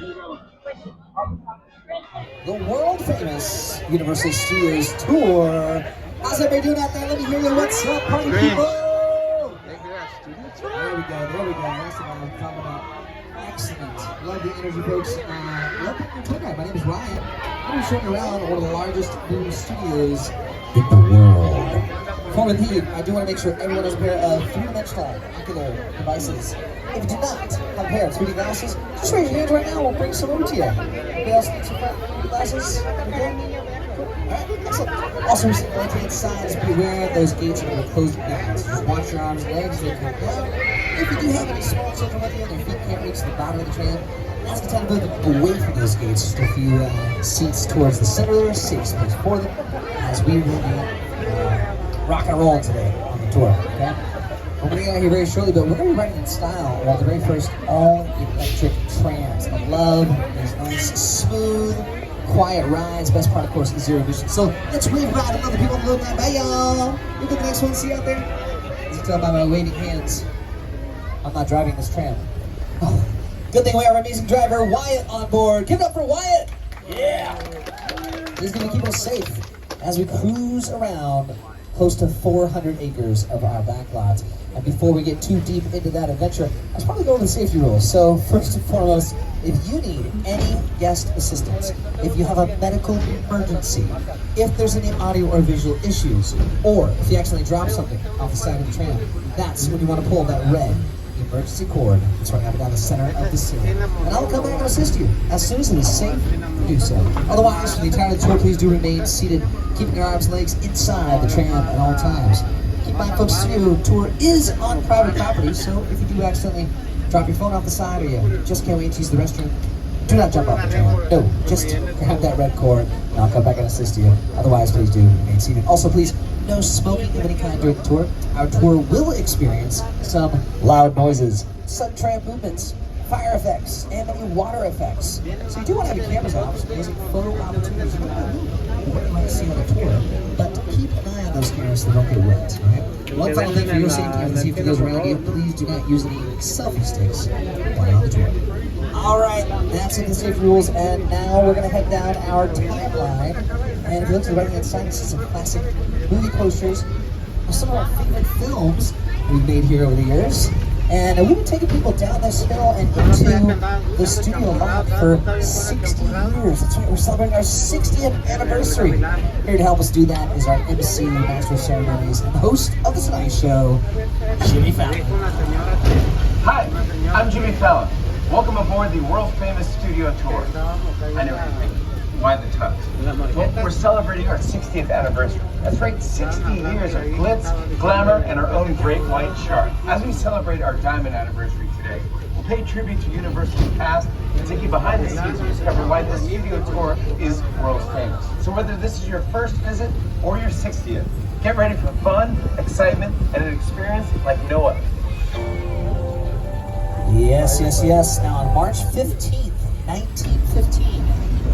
The world famous Universal Studios tour. How's everybody doing out there? Let me hear you. What's up, party people? There we go. That's what I'm talking about. Excellent. Love the energy, folks. Love your tour guide. My name is Ryan. I'm going to show you around one of the largest movie studios in the world. Before we leave, I do want to make sure everyone has a pair of three-dimensional ocular devices. If you do not have a pair of 3D glasses, just raise your hands right now. We'll bring some over to you. Anybody else need some 3D glasses? Okay? Alright, excellent. Also, we're entering inside, just be aware those gates are going to close down. So just watch your arms and legs as they come down. If you do have any small children with you and their feet can't reach the bottom of the tram, now's the time to move away from those gates. Just a few seats towards the center there, safe space for them, as we will be rock and roll today on the tour. Okay? We're going to get out here very shortly, but we're going to be riding in style on the very first all-electric trams. I love these nice, smooth, quiet rides. Best part, of course, is zero emission. So let's wave ride and other people load that. Bye, y'all. Look at the next one. See you out there? As you can tell by my waving hands, I'm not driving this tram. Oh, good thing we have our amazing driver, Wyatt, on board. Give it up for Wyatt. Yeah. He's going to keep us safe as we cruise around close to 400 acres of our backlot. And before we get too deep into that adventure, let's probably go over the safety rules. So first and foremost, if you need any guest assistance, if you have a medical emergency, if there's any audio or visual issues, or if you accidentally drop something off the side of the tram, that's when you want to pull that red emergency cord that's running up and down the center of the ceiling. And I'll come back and assist you as soon as it is safe to do so. Otherwise, for the entirety of the tour, please do remain seated, keeping your arms and legs inside the tram at all times. Keep in mind, folks, the tour is on private property, so if you do accidentally drop your phone off the side or you just can't wait to use the restroom, do not jump off the tram. No, just grab that red cord and I'll come back and assist you. Otherwise, please do remain seated. Also, please, no smoking of any kind during the tour. Our tour will experience some loud noises, sudden tram movements, fire effects, and many water effects. So you do want to have your cameras off, so there's photo opportunities you might see on the tour, but keep an eye on those cameras so they don't get wet. Right? One final thing for your safety and the safety of those around you, please do not use any selfie sticks while on the tour. Alright, that's it, the safety rules, and now we're going to head down our timeline. And if you look to the right hand side, you see some classic movie posters of some of our favorite films we've made here over the years. And we've been taking people down this hill and into the studio lot for 60 years. That's right, we're celebrating our 60th anniversary. Here to help us do that is our MC, Master of Ceremonies, and the host of The Tonight Show, Jimmy Fallon. Hi, I'm Jimmy Fallon. Welcome aboard the world famous studio tour. I know what you think. Why the tux? Well, we're celebrating our 60th anniversary. That's right, 60 years of glitz, glamour, and our own great white shark. As we celebrate our diamond anniversary today, we'll pay tribute to Universal's past and take you behind the scenes to discover why this studio tour is world famous. So whether this is your first visit or your 60th, get ready for fun, excitement, and an experience like no other. Yes. Now on March 15th, 1915,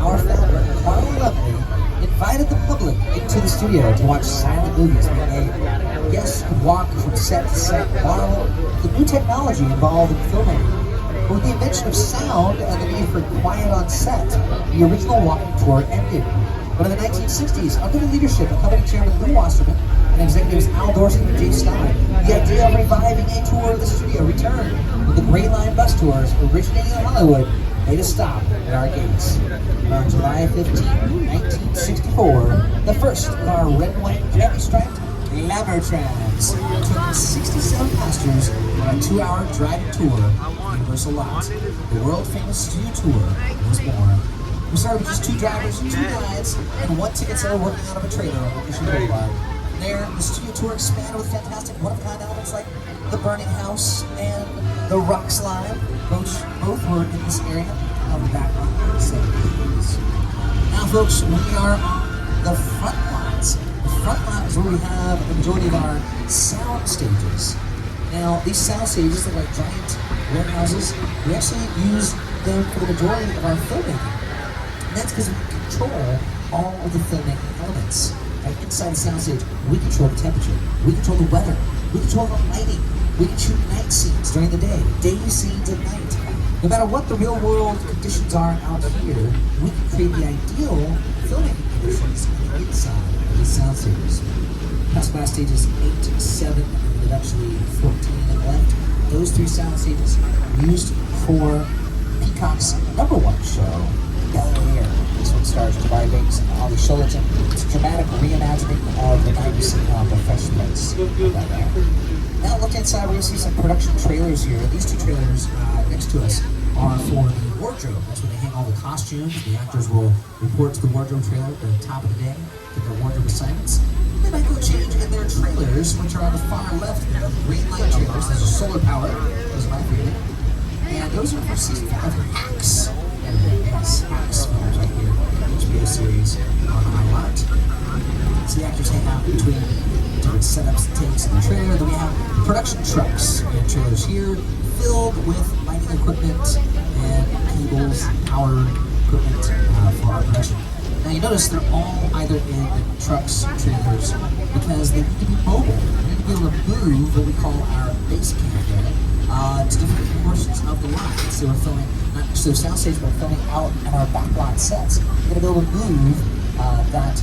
our founder, Carl Lovely, invited the public into the studio to watch silent movies where guests could walk from set to set, marvel at the new technology involved in filmmaking. But with the invention of sound and the need for quiet on set, the original walking tour ended. But in the 1960s, under the leadership of company chairman Lou Wasserman and executives Al Dorsey and Jay Stein, the idea of reviving a tour of the studio returned, with the Great Line bus tours originating in Hollywood made a stop at our gates. And on July 15, 1964, the first of our red and white candy-striped glamour trams took 67 passengers on a 2-hour driving tour of Universal Lot. The world-famous studio tour was born. We started with just 2 drivers, 2 guides, and 1 ticket seller working out of a trailer on Mission Boulevard. From there, the studio tour expanded with fantastic one-of-a-kind elements like the Burning House and the Rock Slide. Both were in this area of the background. Now, folks, we are on the front lines. The front lot is where we have the majority of our sound stages. Now, these sound stages are like giant warehouses. We actually use them for the majority of our filmmaking. And that's because we control all of the filmmaking elements. Like inside the soundstage, we control the temperature, we control the weather, we control the lighting, we can shoot night scenes during the day scenes at night. No matter what the real world conditions are out here, we can create the ideal filmmaking conditions inside of these sound stages. Pass by stages 8, 7, and eventually 14 left. Those 3 sound stages used for Peacock's #1 show, Bel Air. This one stars Jabari Banks and Ollie Shullerton. It's a dramatic reimagining of the 90s sitcom The Fresh Prince. Now look inside, we're going to see some production trailers here. These 2 trailers next to us are for the wardrobe. That's where they hang all the costumes. The actors will report to the wardrobe trailer at the top of the day, get their wardrobe assignments. They might go change in their trailers, which are on the far left. The green light trailers, those are solar powered. Those are my favorite. And those are for season 5 of Hacks. And yes, Hacks films right here. HBO series on iLot. So the actors hang out between different setups and takes in the trailer. Then we have production trucks. We have trailers here filled with lighting equipment and cables, power equipment for our production. Now you notice they're all either in trucks or trailers because they need to be mobile. We need to be able to move what we call our base camera to different portions of the lot. So we're filming not just those soundstage, but we're filming out at our backlot sets. We're gonna be able to move that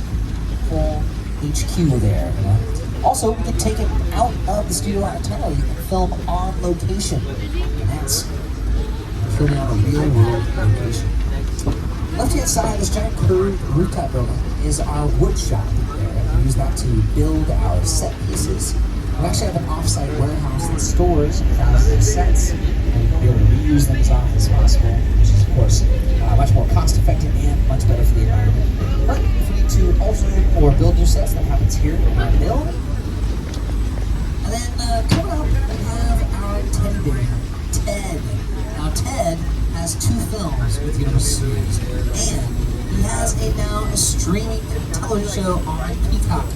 whole HQ there. You know? Also, we can take it out of the studio entirely and film on location. And that's filming on a real world location. Left-hand side of this giant curved rooftop building is our wood shop. We use that to build our set pieces. We actually have an off-site warehouse that stores thousands of sets, and we'll be able to reuse them as often as possible, which is, of course, much more cost-effective and much better for the environment. But if we need to alter or build new sets, that happens here in our mill. And then coming up, we have our teddy bear, Ted. Now, Ted has 2 films with Universal Studios, and he has now a streaming television show on Peacock.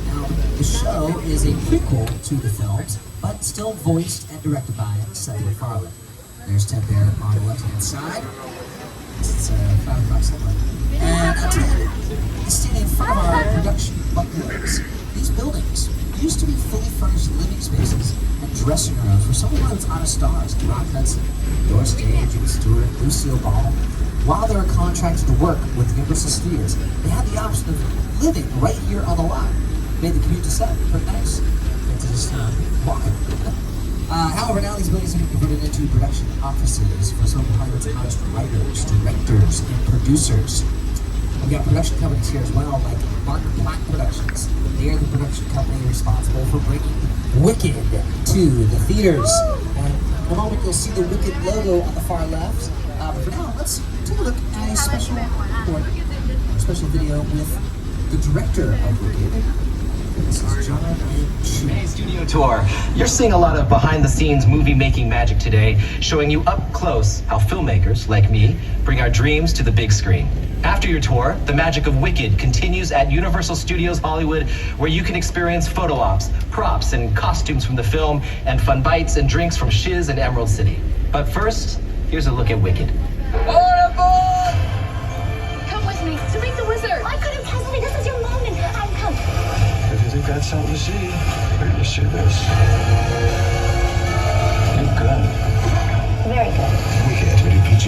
Now, the show is a prequel to the films, but still voiced and directed by Seth MacFarlane. There's Ted Bear on the left-hand side. It's 5 o'clock somewhere. And Ted is standing in front of our production buildings. These buildings used to be fully furnished living spaces and dressing rooms for someone who was on a stars, Rock Hudson, Doris Day, Jimmy Stewart, Lucille Ball. While they were contracted to work with Universal Studios, they had the option of living right here on the lot. Made the commute to set pretty nice. And to just walk it. However, now these buildings have been converted into production offices for some of Hollywood's hottest writers, directors, and producers. We've got production companies here as well, like Mark Platt Productions. They are the production company responsible for bringing Wicked to the theaters. And in a moment, you'll see the Wicked logo on the far left. But for now, let's take a look at a special video with the director of Wicked. This is John M. Chu. Hey, studio tour. You're seeing a lot of behind-the-scenes movie-making magic today, showing you up close how filmmakers, like me, bring our dreams to the big screen. After your tour, the magic of Wicked continues at Universal Studios Hollywood, where you can experience photo ops, props, and costumes from the film, and fun bites and drinks from Shiz and Emerald City. But first, here's a look at Wicked. Come with me to meet the wizard. I couldn't possibly. This is your moment. I'm coming. If you think that's something to see, you're gonna see this. You're good. Very good. Wicked, rated PG.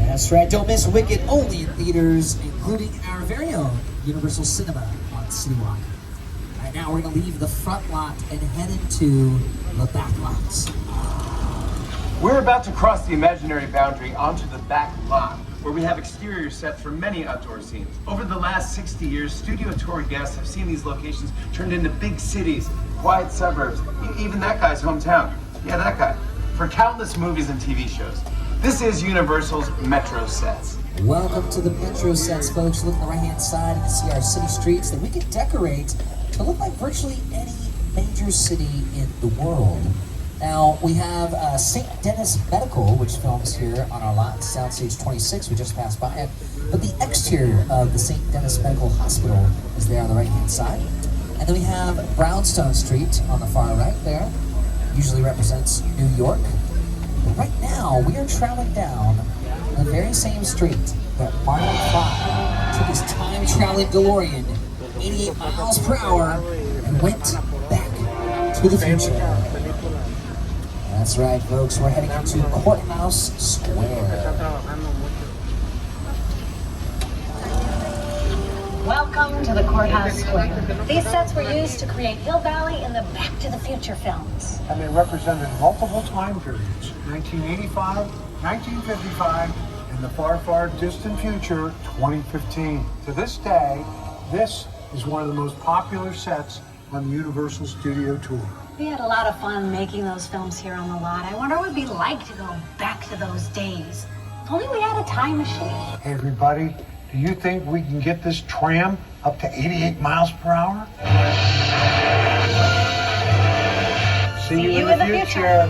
That's right, don't miss Wicked, only in theaters, including our very own Universal Cinema on Citywalk. Right now, we're going to leave the front lot and head into the back lots. We're about to cross the imaginary boundary onto the back lot, where we have exterior sets for many outdoor scenes. Over the last 60 years, studio tour guests have seen these locations turned into big cities, quiet suburbs, even that guy's hometown. Yeah, that guy. For countless movies and TV shows. This is Universal's Metro Sets. Welcome to the Metro Sets, folks. Look on the right-hand side, you can see our city streets that we can decorate to look like virtually any major city in the world. Now, we have St. Denis Medical, which films here on our lot, Soundstage 26. We just passed by it. But the exterior of the St. Denis Medical Hospital is there on the right-hand side. And then we have Brownstone Street on the far right there. Usually represents New York. But right now, we are traveling down the very same street that Marty McFly took his time-traveling DeLorean 88 miles per hour and went back to the future. That's right, folks. We're heading out to Courthouse Square. Welcome to the Courthouse Square. These sets were used to create Hill Valley in the Back to the Future films. And they represented multiple time periods, 1985, 1955, and the far, far distant future, 2015. To this day, this is one of the most popular sets on the Universal Studio Tour. We had a lot of fun making those films here on the lot. I wonder what it'd be like to go back to those days. If only we had a time machine. Hey, everybody, do you think we can get this tram up to 88 miles per hour? See you in the future.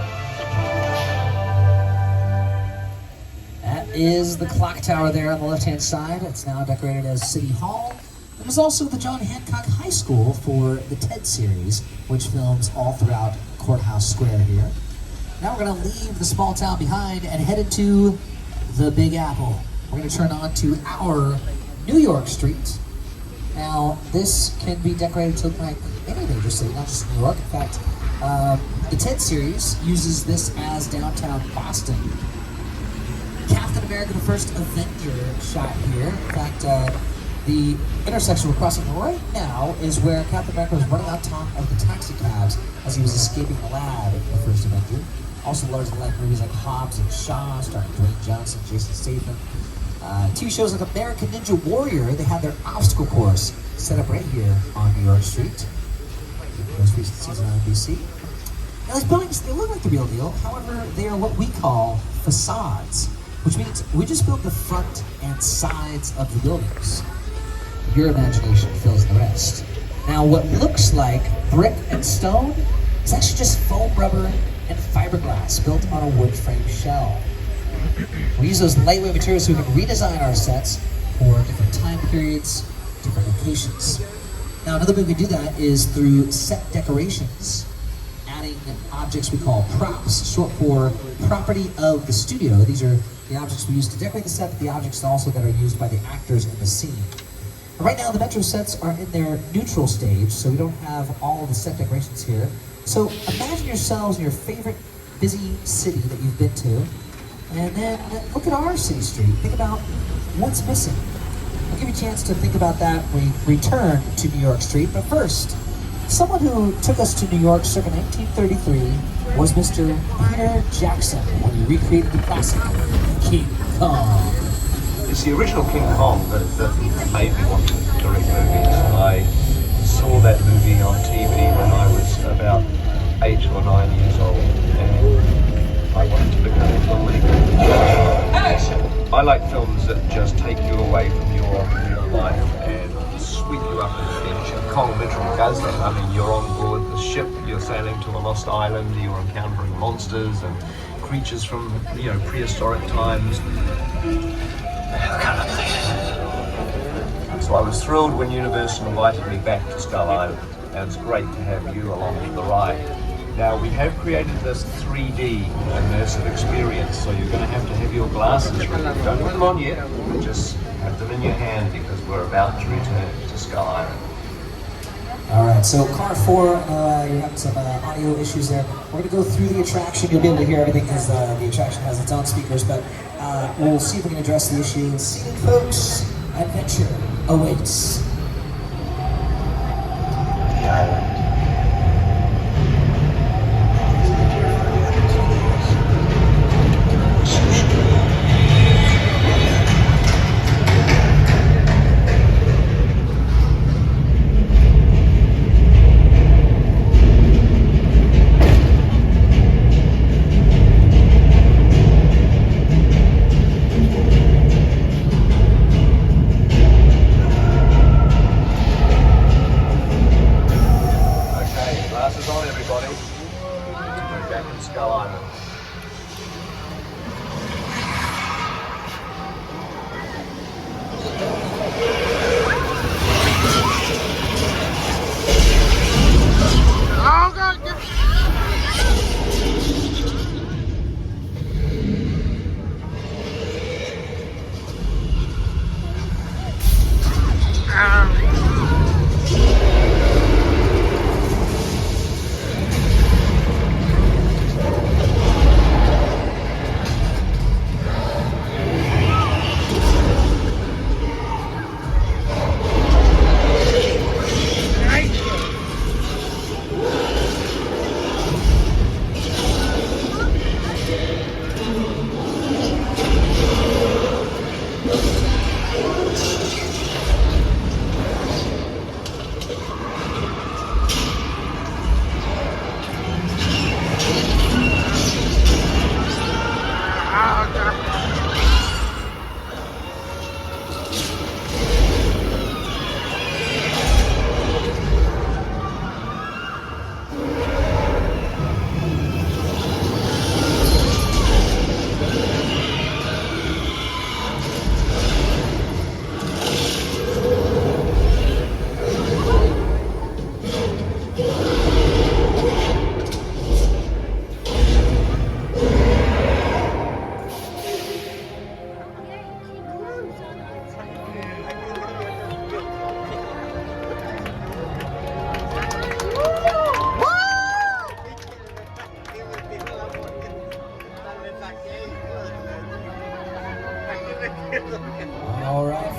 That is the clock tower there on the left-hand side. It's now decorated as City Hall. It was also the John Hancock High School for the TED series, which films all throughout Courthouse Square here. Now we're going to leave the small town behind and head into the Big Apple. We're going to turn on to our New York Street. Now, this can be decorated to look like any major city, not just New York. In fact, the TED series uses this as downtown Boston. Captain America, the first Avenger, shot here. In fact, the intersection we're crossing right now is where Captain America was running on top of the taxi cabs as he was escaping the lab in the first Avenger. Also larger-than-life movies like Hobbs and Shaw, starring Dwayne Johnson, Jason Statham. TV shows like American Ninja Warrior, they have their obstacle course set up right here on New York Street. Most recent season on NBC. Now these buildings, they look like the real deal. However, they are what we call facades, which means we just built the front and sides of the buildings. Your imagination fills the rest. Now, what looks like brick and stone is actually just foam rubber and fiberglass built on a wood frame shell. We use those lightweight materials so we can redesign our sets for different time periods, different locations. Now, another way we do that is through set decorations, adding objects we call props, short for property of the studio. These are the objects we use to decorate the set, but the objects also that are used by the actors in the scene. Right now, the Metro sets are in their neutral stage, so we don't have all of the set decorations here. So imagine yourselves in your favorite busy city that you've been to, and then look at our city street. Think about what's missing. I'll give you a chance to think about that when we return to New York Street. But first, someone who took us to New York circa 1933 was Mr. Peter Jackson when he recreated the classic King Kong. It's the original King Kong that made me want to direct movies. I saw that movie on TV when I was about 8 or 9 years old, and I wanted to become a filmmaker. I like films that just take you away from your real life and sweep you up into the action. Kong literally does that. I mean, you're on board the ship, you're sailing to a lost island, you're encountering monsters and creatures from, prehistoric times. So I was thrilled when Universal invited me back to Skull Island, and it's great to have you along for the ride. Now, we have created this 3D immersive experience, so you're going to have your glasses ready. Don't put them on yet, just have them in your hand because we're about to return to Skull Island. All right, so car 4, you're having some audio issues there. We're going to go through the attraction. You'll be able to hear everything because the attraction has its own speakers, but we'll see if we can address the issue. See you, folks. Adventure awaits. The island.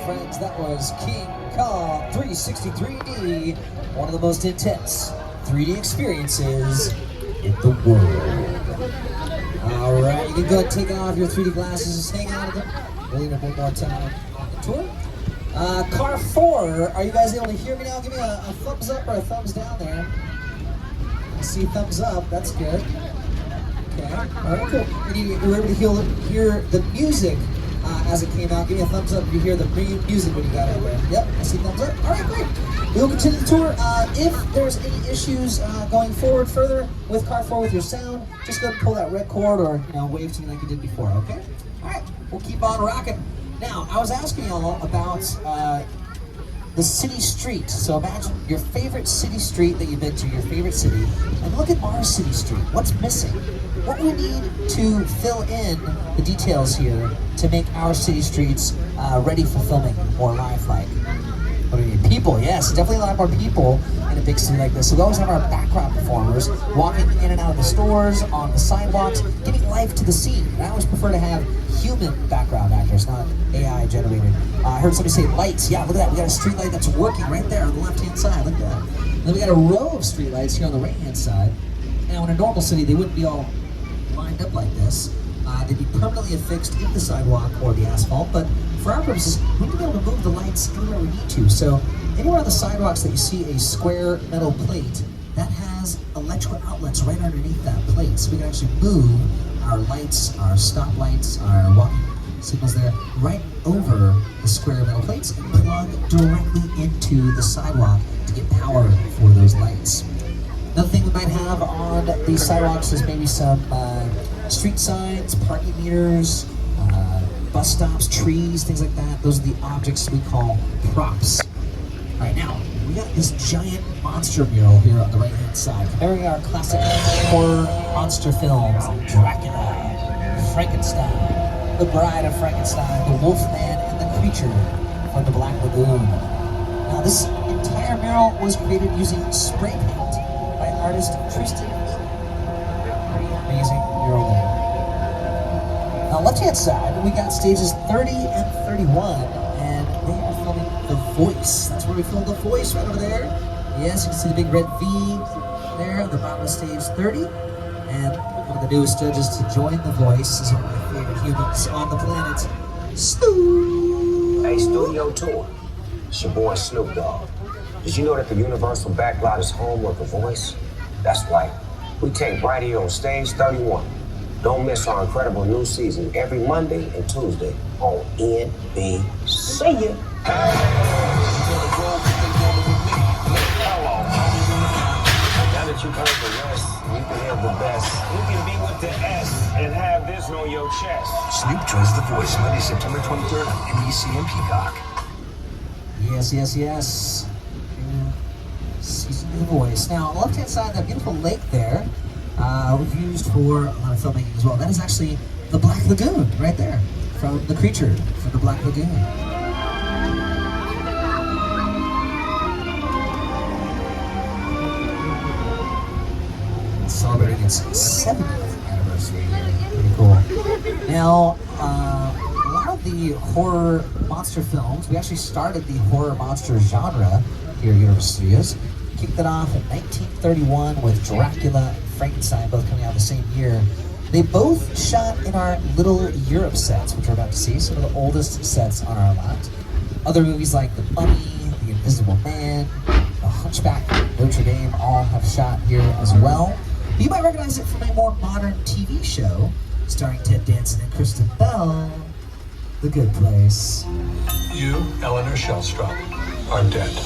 friends, that was King Kong 360 one of the most intense 3D experiences in the world. All right, you can go ahead and take off your 3D glasses, just hang out of them. We'll leave it one more time on the tour. Car 4, are you guys able to hear me now? Give me a thumbs up or a thumbs down there. I see thumbs up, that's good. Okay, all right, cool. You were able to hear the music as it came out. Give me a thumbs up if you hear the music when you got out there. Yep, I see thumbs up. All right, great. We'll continue the tour. If there's any issues going forward further with Car 4 with your sound, just go ahead and pull that red cord or wave to me like you did before, okay? All right, we'll keep on rocking. Now, I was asking y'all about the city street. So imagine your favorite city street that you've been to, your favorite city, and look at our city street. What's missing? What we need to fill in the details here to make our city streets ready for filming, more lifelike. What do you need? People, yes, definitely a lot more people in a big city like this. So we always have our background performers walking in and out of the stores, on the sidewalks, giving life to the scene. And I always prefer to have human background actors, not AI generated. I heard somebody say lights. Yeah, look at that. We got a street light that's working right there on the left-hand side. Look at that. And then we got a row of street lights here on the right-hand side. Now, in a normal city, they wouldn't be all lined up like this. They'd be permanently affixed in the sidewalk or the asphalt, but for our purposes, we need to be able to move the lights anywhere we need to. So anywhere on the sidewalks that you see a square metal plate, that has electrical outlets right underneath that plate. So we can actually move our lights, our stop lights, our walking signals there, right over the square metal plates and plug directly into the sidewalk to get power for those lights. Another thing we might have on these sidewalks is maybe some street signs, parking meters, bus stops, trees, things like that. Those are the objects we call props. All right, now, we got this giant monster mural here on the right-hand side, comparing our classic horror monster films like Dracula, Frankenstein, The Bride of Frankenstein, The Wolfman, and The Creature from the Black Lagoon. Now, this entire mural was created using spray paint by artist Tristan. Pretty amazing mural there. On the left-hand side, we got stages 30 and 31, and they are filming The Voice. That's where we filmed The Voice, right over there. Yes, you can see the big red V there at the bottom of stage 30. And one of the newest judges to join The Voice is one of my favorite humans on the planet, Stu. Hey, Studio Tour. It's your boy Snoop Dogg. Did you know that the Universal Backlot is home of The Voice? That's right. We tape right here on stage 31. Don't miss our incredible new season every Monday and Tuesday on NBC. See ya. Now that you've heard the rest, you can have the best. You can be with the S and have this on your chest. Snoop joins The Voice Monday, September 23rd on NBC and Peacock. Yes, yes, yes. Season of The Voice. Now, on the left-hand side, that beautiful lake there, we've used for a lot of filmmaking as well. That is actually the Black Lagoon, right there, from The Creature, from the Black Lagoon. Celebrating its 70th anniversary here. Pretty cool. Now, a lot of the horror monster films, we actually started the horror monster genre here at Universal Studios. Kicked it off in 1931 with Dracula, Frankenstein, both coming out the same year. They both shot in our Little Europe sets, which we're about to see, some of the oldest sets on our lot. Other movies like The Mummy, The Invisible Man, The Hunchback of Notre Dame all have shot here as well. You might recognize it from a more modern TV show starring Ted Danson and Kristen Bell, The Good Place. You, Eleanor Shellstrop, are dead.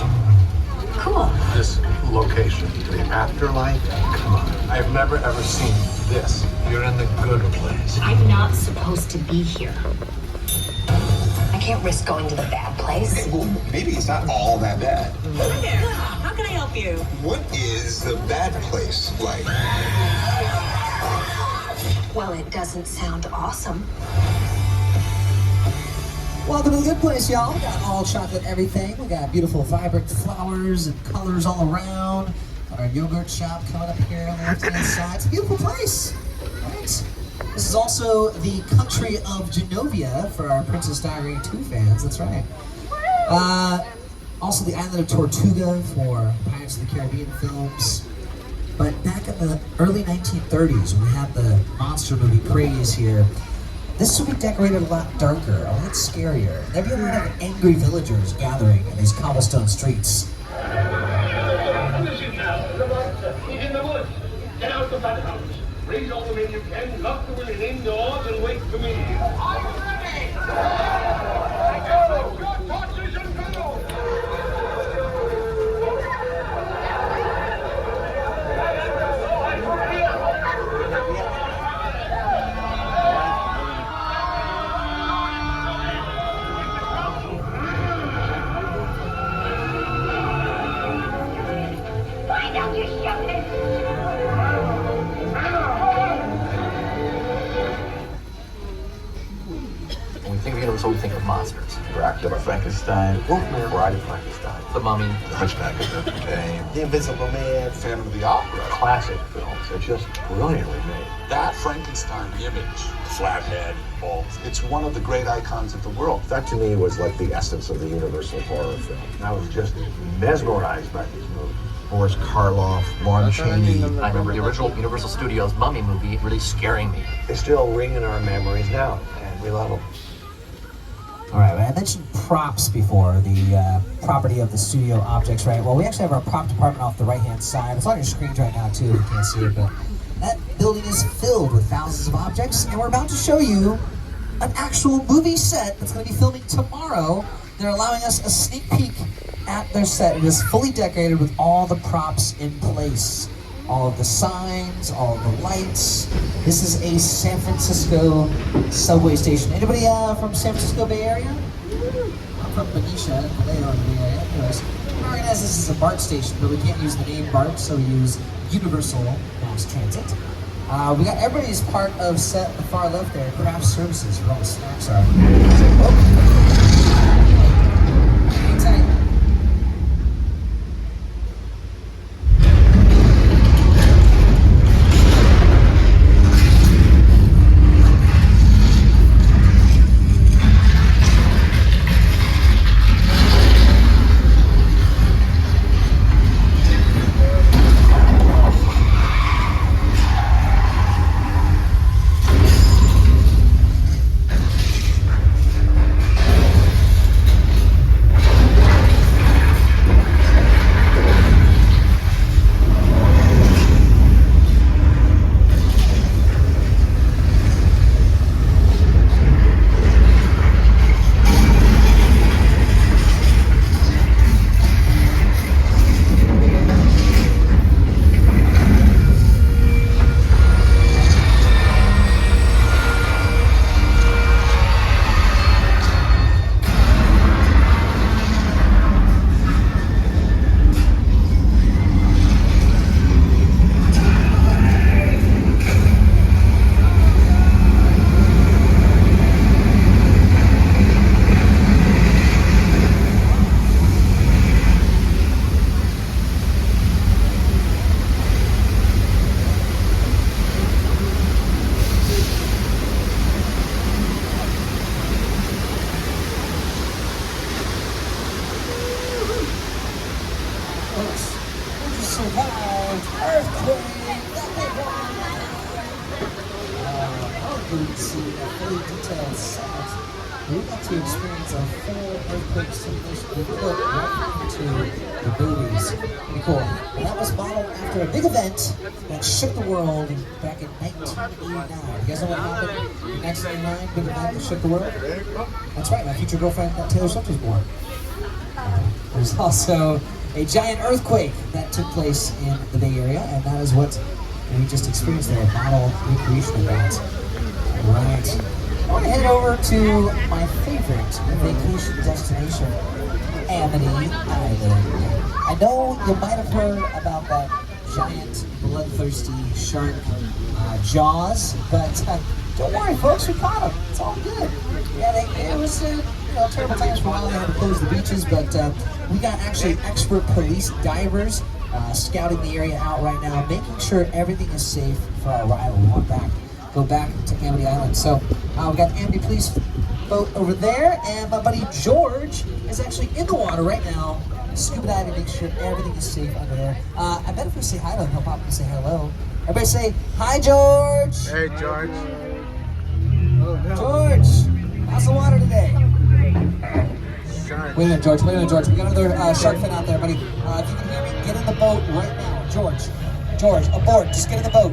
Cool. This location, the afterlife, come on. I've never ever seen this. You're in the good place. I'm not supposed to be here. I can't risk going to the bad place. Well, maybe it's not all that bad. Hi there. How can I help you? What is the bad place like? Well, it doesn't sound awesome. Welcome to The Good Place, y'all. We got all chocolate everything. We got beautiful, vibrant flowers and colors all around. Got our yogurt shop coming up here on the left-hand side. It's a beautiful place, right? This is also the country of Genovia for our Princess Diary 2 fans. That's right. Also the island of Tortuga for Pirates of the Caribbean films. But back in the early 1930s, when we had the monster movie craze here, this would be decorated a lot darker, a lot scarier. There'd be a lot of angry villagers gathering in these cobblestone streets. Listen now, the monster. He's in the woods. Get out of that house. Raise all the men you can, lock the women indoors, and wait for me. Are you ready? Go! Your torches and go! Why don't you shoot it? When we think of Universal, we think of monsters. Dracula, Frankenstein, Wolfman, Bride of Frankenstein, The Mummy, The Hunchback of Notre Dame, The Invisible Man, Phantom of the Opera. Classic films. They're just brilliantly made. That Frankenstein image, flathead, balls, it's one of the great icons of the world. That to me was like the essence of the Universal horror film. I was just mesmerized by these movies. Boris Karloff, Lon Chaney. I remember the original Universal Studios Mummy movie really scaring me. They still ring in our memories now, and we love them. All right, I mentioned props before, the property of the studio objects, right? Well, we actually have our prop department off the right-hand side. It's on your screens right now, too, if you can't see it, but that building is filled with thousands of objects, and we're about to show you an actual movie set that's going to be filming tomorrow. They're allowing us a sneak peek at their set. It is fully decorated with all the props in place. All of the signs, all of the lights. This is a San Francisco subway station. Anybody from San Francisco Bay Area? I'm from Benicia, Vallejo in the Bay Area. Anyways, we organize this as a BART station, but we can't use the name BART, so we use Universal Mass Transit. We got everybody's part of set the far left there, craft services, where all the snacks are. Hang tight. Survived earthquake. Couldn't see a fully detailed set. We got to experience a full earthquake simulation we put right into the movies. Pretty cool. And that was modeled after a big event that shook the world back in 1989. You guys know what happened in 1989? Big event that shook the world? That's right, my future girlfriend Taylor Swift was born. There's also a giant earthquake that took place in the Bay Area, and that is what we just experienced there, a model recreation of that. Right. I want to head over to my favorite vacation destination, Amity Island. I know you might have heard about that giant, bloodthirsty shark, Jaws, but don't worry, folks, we caught him. It's all good. Yeah, it was terrible times for a while. They had to close the beaches, but we got actually expert police divers scouting the area out right now, making sure everything is safe for our arrival. We want go back to Amity Island. So we got the Amity Police boat over there, and my buddy George is actually in the water right now, scuba diving, making sure everything is safe under there. I bet if we say hi to him, he'll pop up and say hello. Everybody say, hi, George! Hey, George. George, how's the water today? Wait a minute, George. We got another shark fin out there, buddy. If you can hear me, get in the boat right now. George, aboard. Just get in the boat.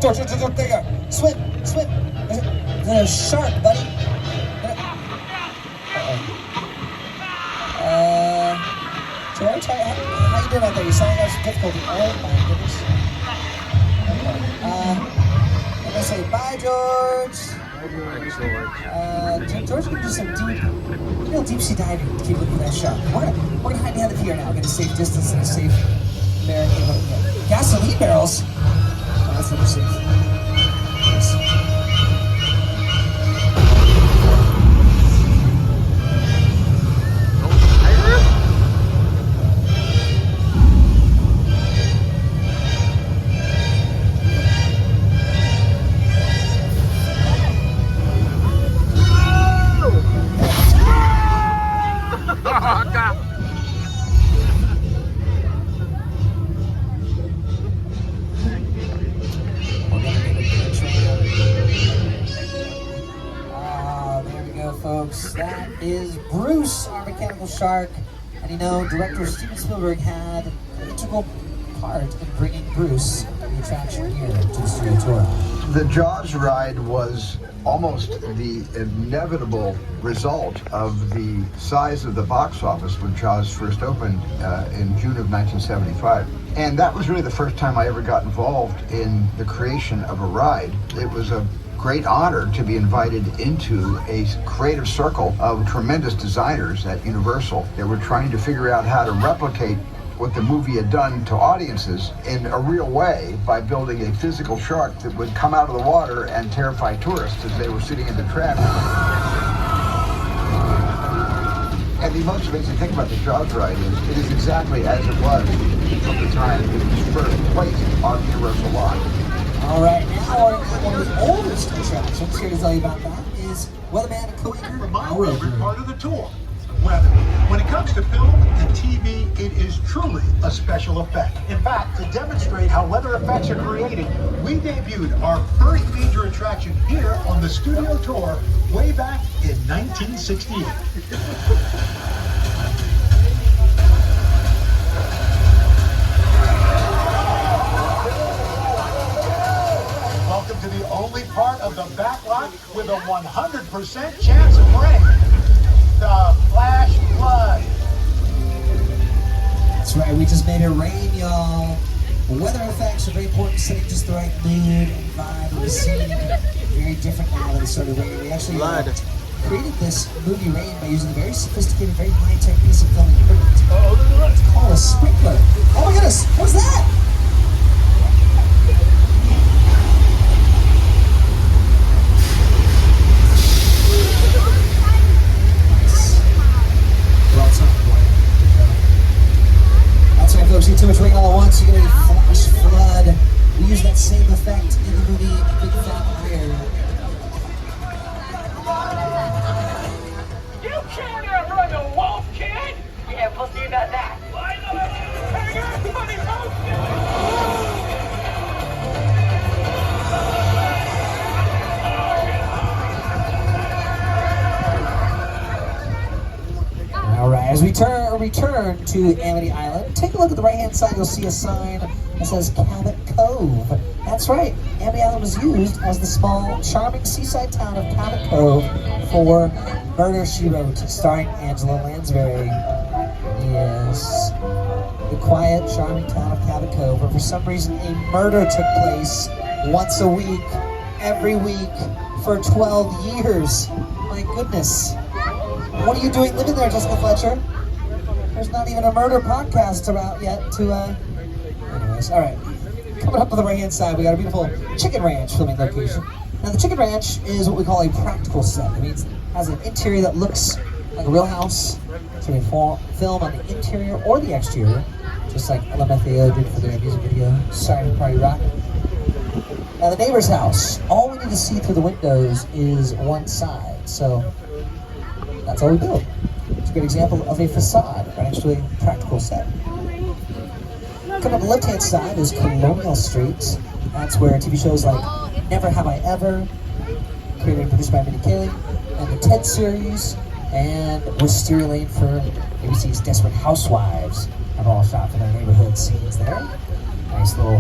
George, there you go. Swim. There's a shark, buddy. George, how you doing out there? You sound like some difficulty. Oh my goodness. I'm gonna say bye, George. George can do some deep sea diving to keep looking for that shark. We're gonna hide behind the pier now, get a safe distance and a safe barricade. Gasoline barrels? Oh, that's never safe. Yes. Folks, that is Bruce, our mechanical shark. And you know, director Steven Spielberg had an integral part in bringing Bruce, the attraction, here to the Studio Tour. The Jaws ride was almost the inevitable result of the size of the box office when Jaws first opened in June of 1975. And that was really the first time I ever got involved in the creation of a ride. It was a great honor to be invited into a creative circle of tremendous designers at Universal that were trying to figure out how to replicate what the movie had done to audiences in a real way by building a physical shark that would come out of the water and terrify tourists as they were sitting in the traffic. And the most amazing thing about the Jaws ride is it is exactly as it was from the time it was first placed on Universal lot. All right, now one of the oldest attractions here to tell you about that is Weatherman and co-anchor My favorite part of the tour, weather. When it comes to film and TV, it is truly a special effect. In fact, to demonstrate how weather effects are created, we debuted our first major attraction here on the Studio Tour way back in 1968. Welcome to the only part of the backlot with a 100% chance of rain. The flash flood. That's right, we just made it rain, y'all. Weather effects are very important, setting just the right mood and vibe of the scene. Very different now that it started raining. We actually created this movie Rain by using a very sophisticated, very high-tech piece of filming equipment. It's called a sprinkler. Oh my goodness, what's that? That's right, folks, you get too much rain all at once, you're gonna get flash flood. We use that same effect in the movie Big Fat Liar. You can't outrun a wolf, kid! Yeah, we'll see about that. Alright, as we return to Amity Island, take a look at the right-hand side, you'll see a sign that says Cabot Cove. That's right, Amity Island was used as the small, charming seaside town of Cabot Cove for Murder, She Wrote, starring Angela Lansbury. Yes, the quiet, charming town of Cabot Cove, where for some reason a murder took place once a week, every week, for 12 years. My goodness. What are you doing living there, Jessica Fletcher? There's not even a murder podcast out yet to, Anyways, all right. Coming up on the right-hand side, we got a beautiful chicken ranch filming location. Now, the chicken ranch is what we call a practical set. It means it has an interior that looks like a real house. So we film on the interior or the exterior, just like LMFAO did for their music video, Sorry to Party Rock. Now, the neighbor's house, all we need to see through the windows is one side. So That's all we build. It's a great example of a facade right next to a practical set. Coming up the left-hand side is Colonial Street. That's where TV shows like Never Have I Ever, created and produced by Mindy Kaling, and the Ted series, and Wisteria Lane for ABC's Desperate Housewives have all shot for their neighborhood scenes there. Nice little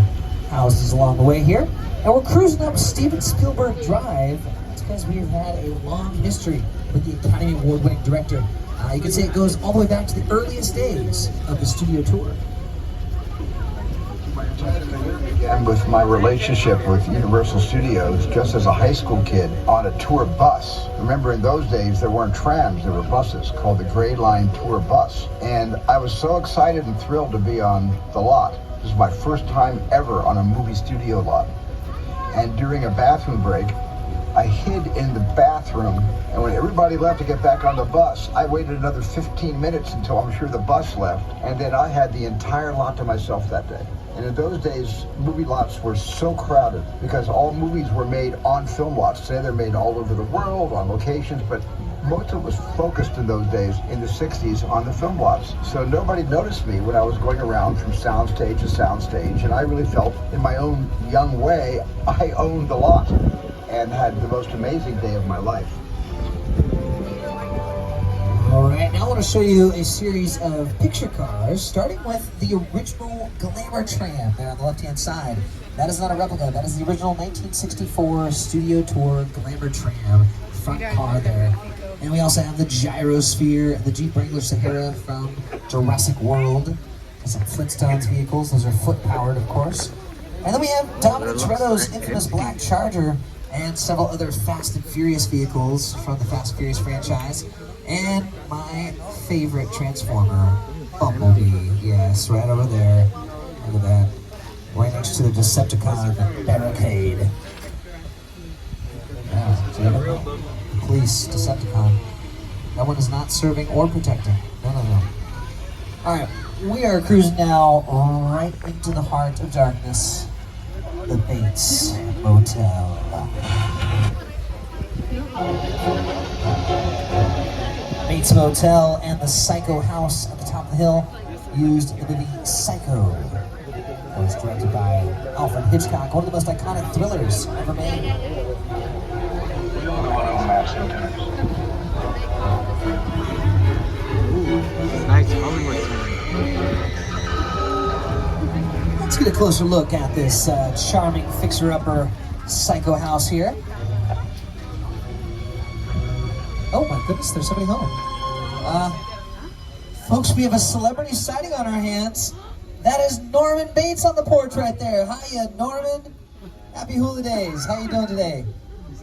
houses along the way here. And we're cruising up Steven Spielberg Drive. That's because we've had a long history with the Academy Award-winning director. You can say it goes all the way back to the earliest days of the studio tour. And with my relationship with Universal Studios, just as a high school kid on a tour bus. Remember, in those days there weren't trams, there were buses called the Gray Line Tour Bus. And I was so excited and thrilled to be on the lot. This was my first time ever on a movie studio lot. And during a bathroom break, I hid in the bathroom, and when everybody left to get back on the bus, I waited another 15 minutes until I'm sure the bus left, and then I had the entire lot to myself that day. And in those days, movie lots were so crowded because all movies were made on film lots. Today they're made all over the world, on locations, but most of it was focused in those days, in the 60s, on the film lots. So nobody noticed me when I was going around from soundstage to soundstage, and I really felt, in my own young way, I owned the lot and had the most amazing day of my life. All right, now I want to show you a series of picture cars, starting with the original Glamour Tram there on the left-hand side. That is not a replica, that is the original 1964 Studio Tour Glamour Tram front car there. And we also have the Gyrosphere, the Jeep Wrangler Sahara from Jurassic World. Some Flintstones vehicles, those are foot-powered, of course. And then we have Dominic Toretto's infamous Black Charger and several other Fast and Furious vehicles from the Fast and Furious franchise. And my favorite Transformer, Bumblebee. Yes, right over there. Look at that. Right next to the Decepticon barricade. Yeah, police, Decepticon. That one is not serving or protecting. No. Alright, we are cruising now right into the heart of darkness. The Bates Motel. Bates Motel and the Psycho House at the top of the hill used in the movie Psycho. It was directed by Alfred Hitchcock, one of the most iconic thrillers ever made. Nice Hollywood. Let's get a closer look at this charming fixer-upper Psycho House here. Oh my goodness, there's somebody home. Folks, we have a celebrity sighting on our hands. That is Norman Bates on the porch right there. Hiya, Norman. Happy hula days. How you doing today?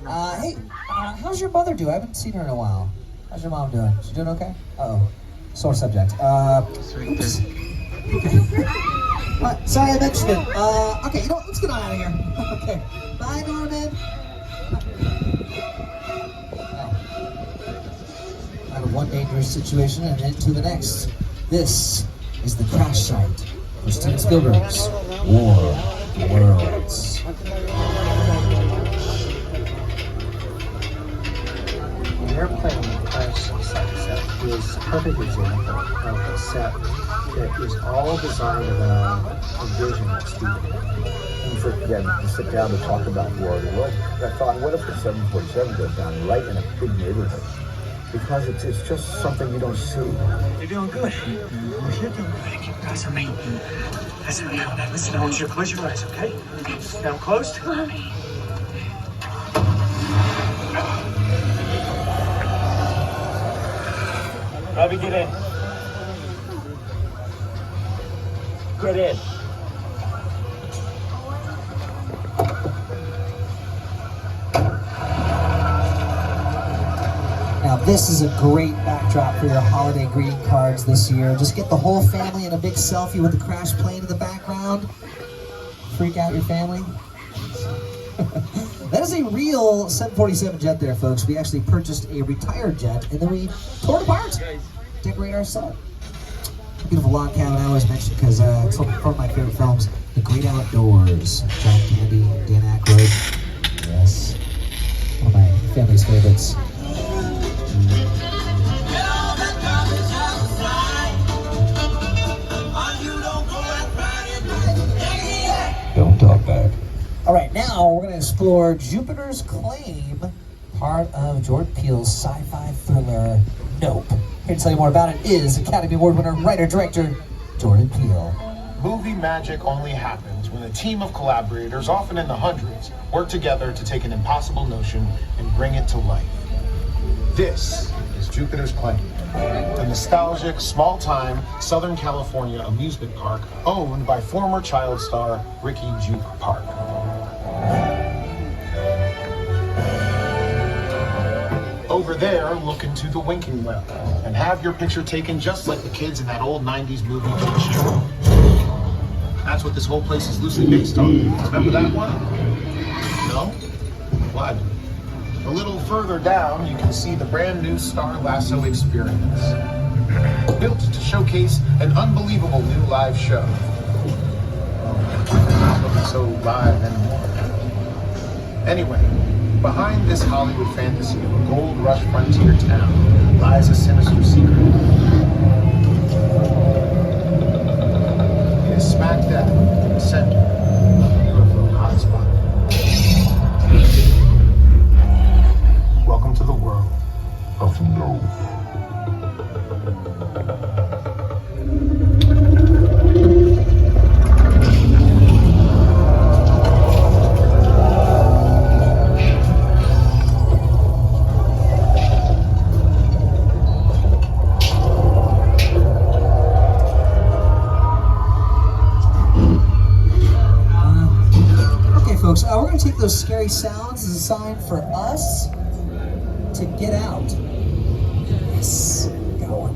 Hey, how's your mother doing? I haven't seen her in a while. How's your mom doing? She doing okay? Uh-oh. Sore subject. Oops. Sorry I mentioned it. Okay, you know what? Let's get on out of here. Okay. Bye, Norman. Out of one dangerous situation and into the next. This is the crash site for Steven Spielberg's War of the Worlds. The airplane crash set is a perfect example of a set that is all designed around a vision of Steven. And for them to sit down to talk about War of the Worlds, I thought, what if the 747 goes down right in a big neighborhood? Because it's just something you don't see. You're doing good. You're doing good. Keep your eyes on me. Listen, I want you to close your eyes, okay? Now I'm closed. Robbie, get in. Get in. Now this is a great backdrop for your holiday greeting cards this year. Just get the whole family in a big selfie with the crash plane in the background. Freak out your family. That is a real 747 jet there, folks. We actually purchased a retired jet and then we tore it apart. Decorate our set. Beautiful log cabin I always mention because it's one of my favorite films, The Great Outdoors. John Candy, Dan Aykroyd. Yes. One of my family's favorites. explore Jupiter's Claim, part of Jordan Peele's sci-fi thriller Nope. Here to tell you more about it is Academy Award winner, writer-director Jordan Peele. Movie magic only happens when a team of collaborators, often in the hundreds, work together to take an impossible notion and bring it to life. This is Jupiter's Claim, a nostalgic, small-time Southern California amusement park owned by former child star Ricky Juke Park. Over there, look into the winking well and have your picture taken just like the kids in that old 90s movie, Toy Story. That's what this whole place is loosely based on. Remember that one? No? What? A little further down, you can see the brand new Star Lasso experience. Built to showcase an unbelievable new live show. Not looking so live anymore. Anyway, behind this Hollywood fantasy of a gold rush frontier town lies a sinister secret. It is smack dab in the center of the UFO hotspot. Welcome to the world of no. We're going to take those scary sounds as a sign for us to get out. Yes. Got one.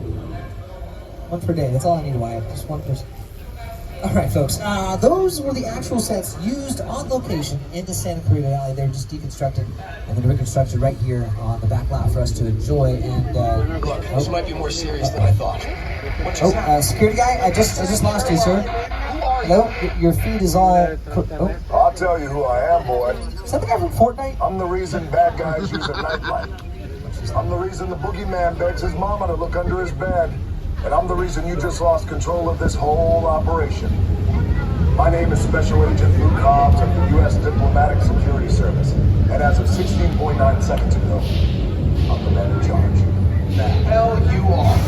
One per day. That's all I need, Wyatt. Just one person. All right, folks. Those were the actual sets used on location in the Santa Clarita Valley. They're just deconstructed and then reconstructed right here on the back lot for us to enjoy. And look, this might be more serious than I thought. Security guy, I just lost you, sir. Hello? Your feed is all... I'll tell you who I am, boy. Is that the guy from Fortnite? I'm the reason bad guys use a nightlight. I'm the reason the boogeyman begs his mama to look under his bed. And I'm the reason you just lost control of this whole operation. My name is Special Agent Luke Hobbs of the U.S. Diplomatic Security Service. And as of 16.9 seconds ago, I'm the man in charge. The hell you are.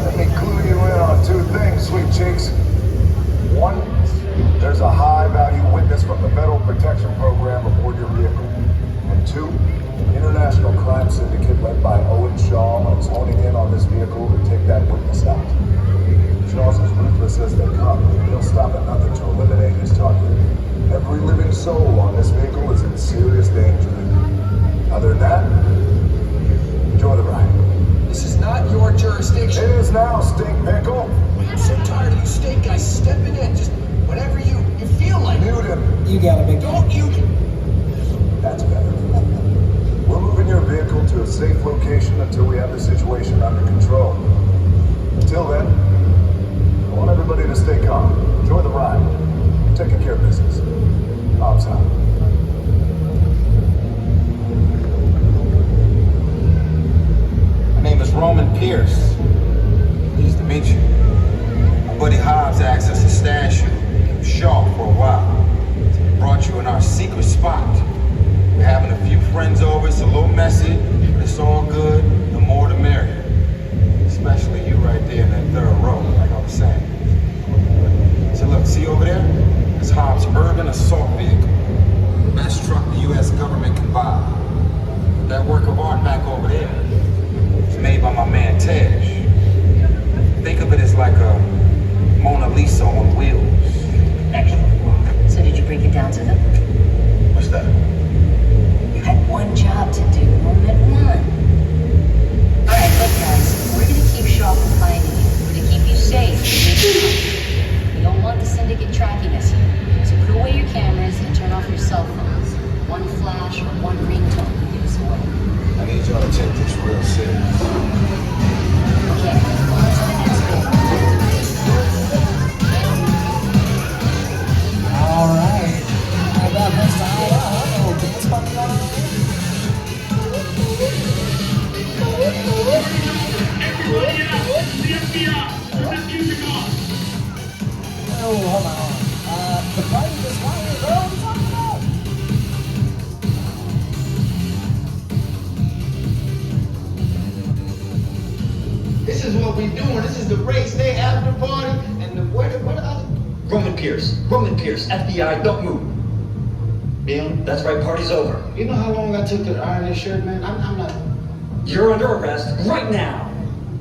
Let me clue you in on two things, sweet cheeks. One, there's a high-value witness from the Federal Protection Program aboard your vehicle. And two, an international crime syndicate led by Owen Shaw is honing in on this vehicle to take that witness out. Shaw's as ruthless as they come. He'll stop at nothing to eliminate his target. Every living soul on this vehicle is in serious danger. Other than that, enjoy the ride. This is not your jurisdiction. It is now, stink pickle. I'm so tired of you state guys stepping in. Just whatever you feel like. Mute him. You got it, big guy. Don't you? That's better. We're moving your vehicle to a safe location until we have the situation under control. Until then, I want everybody to stay calm. Enjoy the ride. I'm taking care of business. Hobbs out. My name is Roman Pierce. Pleased to meet you. My buddy Hobbs asked us to stash you in Shaw for a while. Brought you in our secret spot. We're having a few friends over. It's a little messy, but it's all good. The more the merrier. Especially you right there in that third row, like I was saying. So look, see over there? It's Hobbs' urban assault vehicle. Best truck the U.S. government can buy. That work of art back over there is made by my man Tej. Think of it as like a Mona Lisa on wheels. Excellent. So did you break it down to them? What's that? You had one job to do, moment one. Alright, look guys, we're gonna keep Shaw from finding you. We're gonna keep you safe. We don't want the syndicate tracking us here. So put away your cameras and turn off your cell phones. One flash or one ringtone will give us away. I need y'all to take this real serious. Okay, on to the next bit. Alright. How about this time? Dance party going on? Everybody out! The FBI! Protect music on! Oh, hold on. The party is fire, bro. What are you talking about? This is what we doing. This is the race day after party. And where the other? Roman Pierce, FBI, don't move. Neil, that's right, party's over. You know how long I took to iron this shirt, man? I'm not. You're under arrest right now.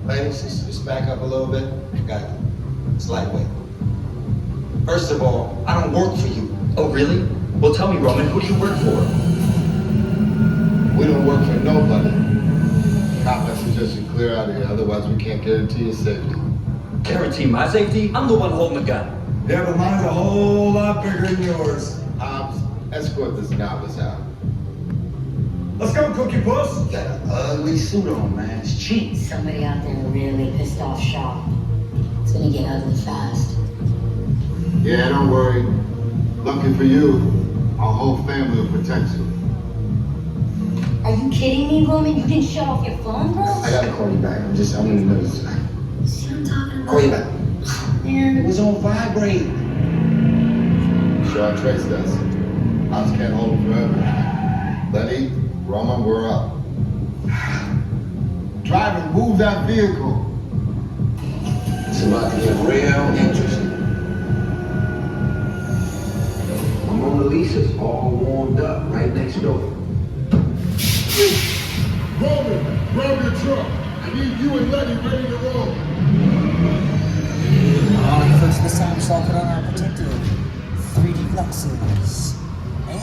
Ladies, just back up a little bit. Got it. It's lightweight. First of all, I don't work for you. Oh, really? Well, tell me, Roman, who do you work for? We don't work for nobody. Cop suggest you clear out of here, otherwise we can't guarantee your safety. Guarantee my safety? I'm the one holding the gun. Yeah, but mine's a whole lot bigger than yours. Hobbs, escort this novice out. Let's go, Cookie Puss. You got an ugly suit on, man. It's cheap. Somebody out there really pissed off Shaw. It's gonna get ugly fast. Yeah, don't worry. Lucky for you, our whole family will protect you. Are you kidding me, Roman? You didn't shut off your phone, bro? I gotta call you back. I'm in the middle of tonight. See what I'm talking about? Call you back. Man, it was on vibrate. Sure, I traced us. Hobbs can't hold him forever. Letty, Roman, we're up. Driver, move that vehicle. It's about to get real interesting. Mona Lisa's all warmed up right next door. Roman, grab your truck. I need you and Letty ready to roll. Alright, folks, this time we'll put on our protective 3D glasses. And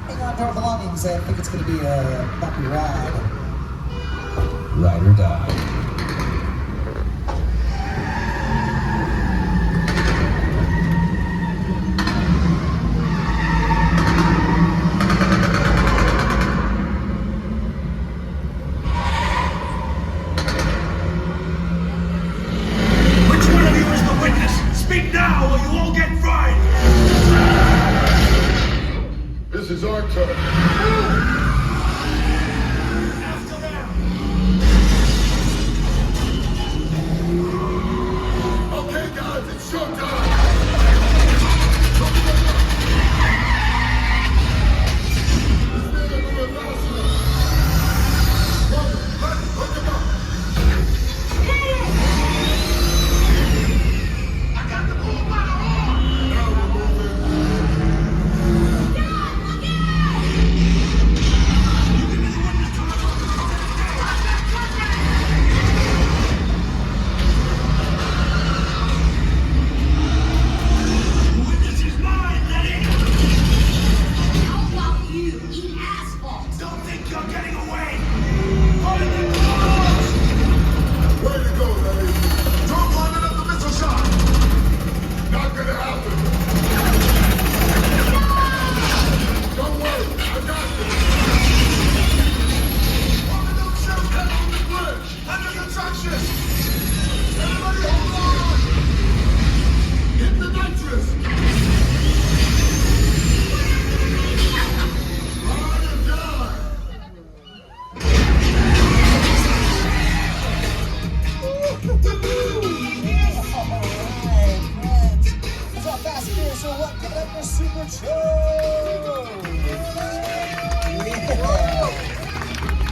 hang on to our belongings. I think it's going to be a bumpy ride. Ride or die. This is our turn. Okay, guys, it's showtime.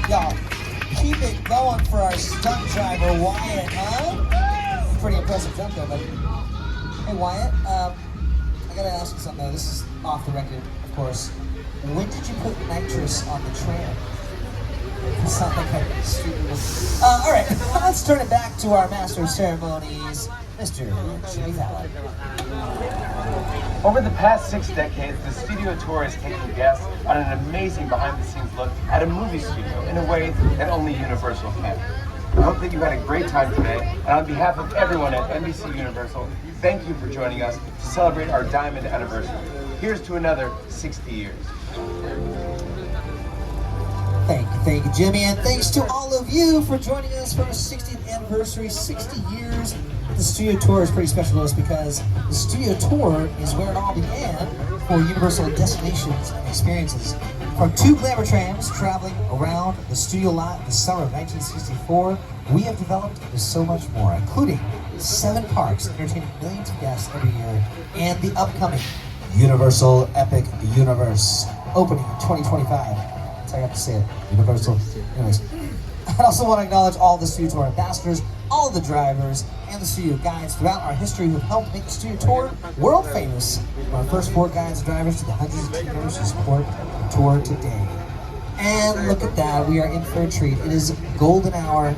Y'all, keep it going for our stunt driver, Wyatt, huh? Pretty impressive jump there, buddy. Hey, Wyatt, I gotta ask you something though. This is off the record, of course. When did you put nitrous on the tram? It's not like a stupid. All right, let's turn it back to our master of ceremonies, Mr. Jimmy Fallon. Over the past 6 decades, the studio tour has taken guests on an amazing behind-the-scenes look at a movie studio in a way that only Universal can. I hope that you had a great time today, and on behalf of everyone at NBC Universal, thank you for joining us to celebrate our diamond anniversary. Here's to another 60 years. Thank you, Jimmy, and thanks to all of you for joining us for our 60th anniversary, 60 years. The studio tour is pretty special to us because the studio tour is where it all began for Universal destinations and experiences. From 2 glamour trams traveling around the studio lot in the summer of 1964, we have developed into so much more, including 7 parks entertaining millions of guests every year, and the upcoming Universal Epic Universe, opening in 2025. That's how I have to say it, Universal. Anyways, I also want to acknowledge all the Studio Tour ambassadors, all the drivers, and the studio guides throughout our history who have helped make the Studio Tour world famous. From our first 4 guides and drivers to the hundreds of team members who support the tour today. And look at that, we are in for a treat. It is golden hour,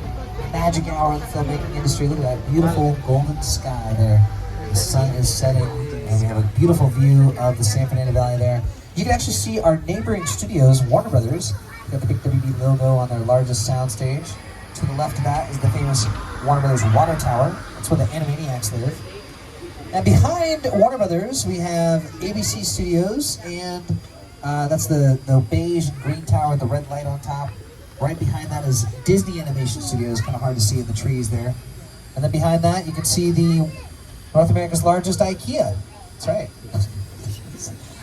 magic hour in the filmmaking industry. Look at that beautiful golden sky there. The sun is setting, and we have a beautiful view of the San Fernando Valley there. You can actually see our neighboring studios, Warner Brothers. Got the big WB logo on their largest soundstage. To the left of that is the famous Warner Brothers Water Tower. That's where the Animaniacs live. And behind Warner Brothers, we have ABC Studios, and that's the beige and green tower with the red light on top. Right behind that is Disney Animation Studios, kind of hard to see in the trees there. And then behind that, you can see the North America's largest IKEA. That's right.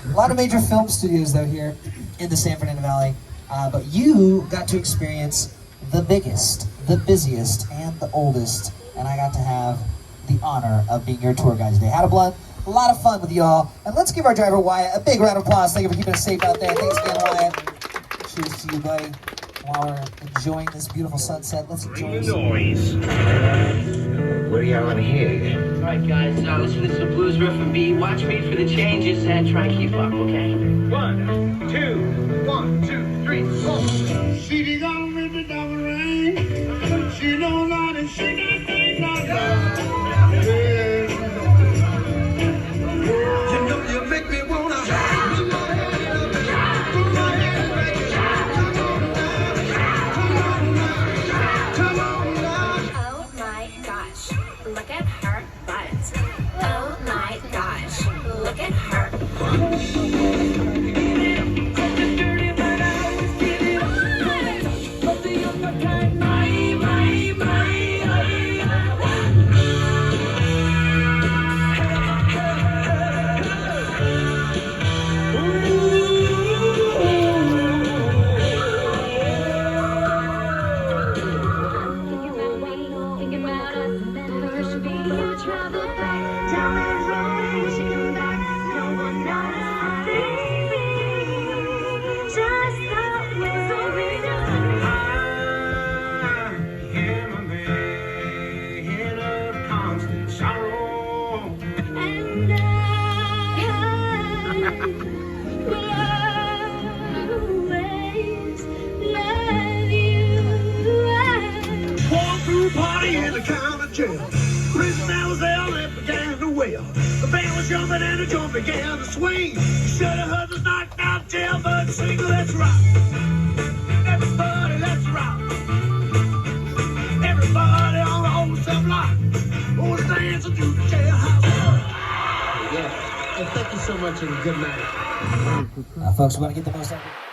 A lot of major film studios, though, here in the San Fernando Valley. But you got to experience the biggest, the busiest, and the oldest. And I got to have the honor of being your tour guide today. Had a lot of fun with y'all. And let's give our driver Wyatt a big round of applause. Thank you for keeping us safe out there. Thanks again, Wyatt. Cheers to you, buddy. While we're enjoying this beautiful sunset, let's enjoy the noise. What are y'all gonna hear? All right, guys, listen to some blues riff and beat. Watch me for the changes and try and keep up, okay? 1, 2, 1, 2, 3, 4. She don't rip it down the rain. She don't lie and she don't think not You know you make me wanna. Look at her butt. Oh my gosh, look at her. Party in the county jail. Prisoners there, they began to wail. The band was jumping and the joint began to swing. You should have heard us knocked out jailbird sing. Let's rock. Everybody, let's rock. Everybody on the whole cell block. Who's dancing through the jailhouse? Yeah. And thank you so much and good night. Folks, we want to get the most out of it.